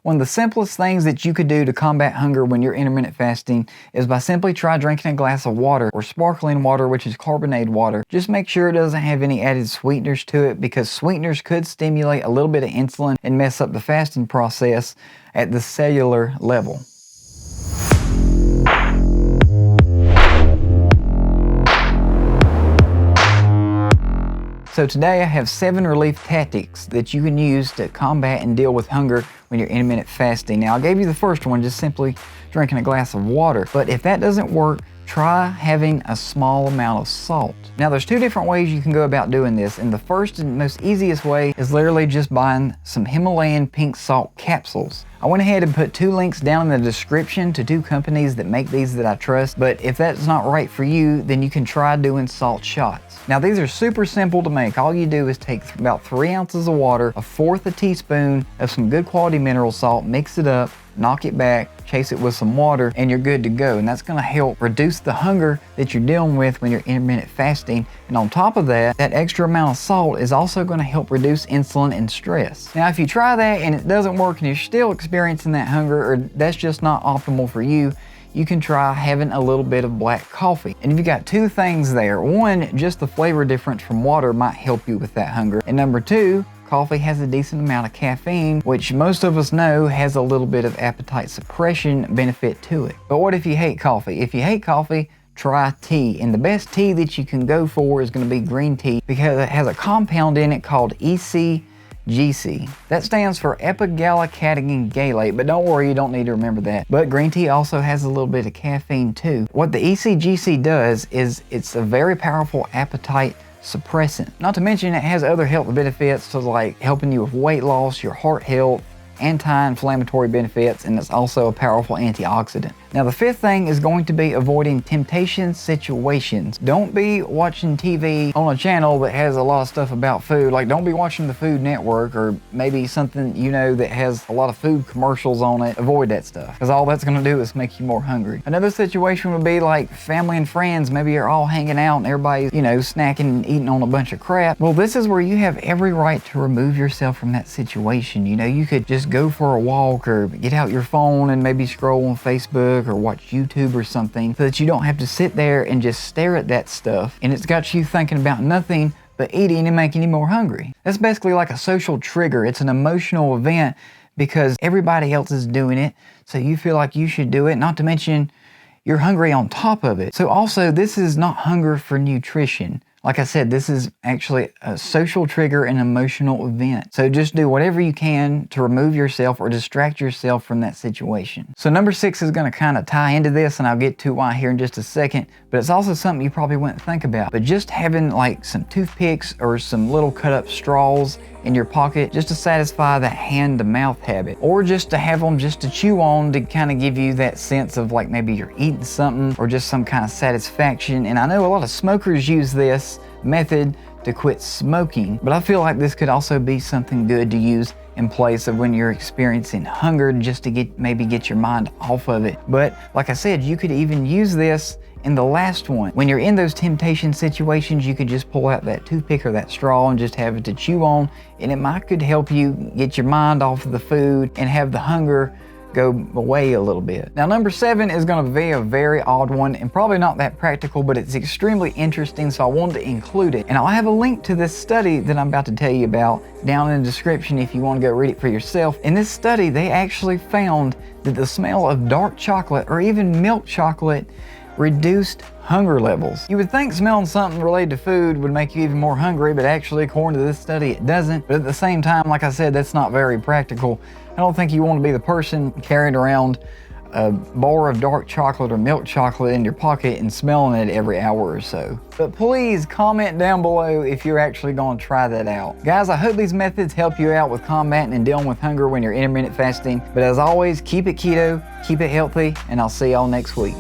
One of the simplest things that you could do to combat hunger when you're intermittent fasting is by simply try drinking a glass of water or sparkling water, which is carbonated water. Just make sure it doesn't have any added sweeteners to it, because sweeteners could stimulate a little bit of insulin and mess up the fasting process at the cellular level. So today I have 7 relief tactics that you can use to combat and deal with hunger when you're intermittent fasting. Now I gave you the first one, just simply drinking a glass of water. But if that doesn't work, try having a small amount of salt. Now there's 2 different ways you can go about doing this, and the first and most easiest way is literally just buying some Himalayan pink salt capsules. I went ahead and put 2 links down in the description to 2 companies that make these that I trust, but if that's not right for you, then you can try doing salt shots. Now these are super simple to make. All you do is take about 3 ounces of water, 1/4 a teaspoon of some good quality mineral salt, mix it up, knock it back, chase it with some water, and you're good to go. And that's gonna help reduce the hunger that you're dealing with when you're intermittent fasting. And on top of that, that extra amount of salt is also gonna help reduce insulin and stress. Now, if you try that and it doesn't work and you're still experiencing that hunger, or that's just not optimal for you, you can try having a little bit of black coffee. And you've got 2 things there. One, just the flavor difference from water might help you with that hunger. And number 2, coffee has a decent amount of caffeine, which most of us know has a little bit of appetite suppression benefit to it. But what if you hate coffee? If you hate coffee, try tea. And the best tea that you can go for is going to be green tea, because it has a compound in it called ECGC. That stands for epigallocatechin gallate, but don't worry, you don't need to remember that. But green tea also has a little bit of caffeine too. What the ECGC does is it's a very powerful appetite suppressant. Not to mention it has other health benefits, so like helping you with weight loss, your heart health, anti-inflammatory benefits, and it's also a powerful antioxidant. Now the 5th thing is going to be avoiding temptation situations. Don't be watching TV on a channel that has a lot of stuff about food. Like, don't be watching the Food Network, or maybe something you know that has a lot of food commercials on it. Avoid that stuff, because all that's gonna do is make you more hungry. Another situation would be like family and friends. Maybe you're all hanging out and everybody's, you know, snacking and eating on a bunch of crap. Well, this is where you have every right to remove yourself from that situation. You know, you could just go for a walk, or get out your phone and maybe scroll on Facebook or watch YouTube or something, so that you don't have to sit there and just stare at that stuff and it's got you thinking about nothing but eating and making you more hungry. That's basically like a social trigger. It's an emotional event because everybody else is doing it, so you feel like you should do it, not to mention you're hungry on top of it. So also, this is not hunger for nutrition. Like I said, this is actually a social trigger and emotional event. So just do whatever you can to remove yourself or distract yourself from that situation. So number 6 is going to kind of tie into this, and I'll get to why here in just a second, but it's also something you probably wouldn't think about. But just having like some toothpicks or some little cut up straws in your pocket just to satisfy that hand to mouth habit, or just to have them just to chew on to kind of give you that sense of like maybe you're eating something or just some kind of satisfaction. And I know a lot of smokers use this method to quit smoking, but I feel like this could also be something good to use in place of when you're experiencing hunger, just to maybe get your mind off of it. But like I said, you could even use this in the last one. When you're in those temptation situations, you could just pull out that toothpick or that straw and just have it to chew on, and it could help you get your mind off of the food and have the hunger go away a little bit. Now number 7 is going to be a very odd one and probably not that practical, but it's extremely interesting, so I wanted to include it. And I'll have a link to this study that I'm about to tell you about down in the description if you want to go read it for yourself. In this study, they actually found that the smell of dark chocolate or even milk chocolate reduced hunger levels. You would think smelling something related to food would make you even more hungry, but actually, according to this study, it doesn't. But at the same time, like I said, that's not very practical. I don't think you want to be the person carrying around a bar of dark chocolate or milk chocolate in your pocket and smelling it every hour or so. But please comment down below if you're actually going to try that out. Guys, I hope these methods help you out with combating and dealing with hunger when you're intermittent fasting. But as always, keep it keto, keep it healthy, and I'll see y'all next week.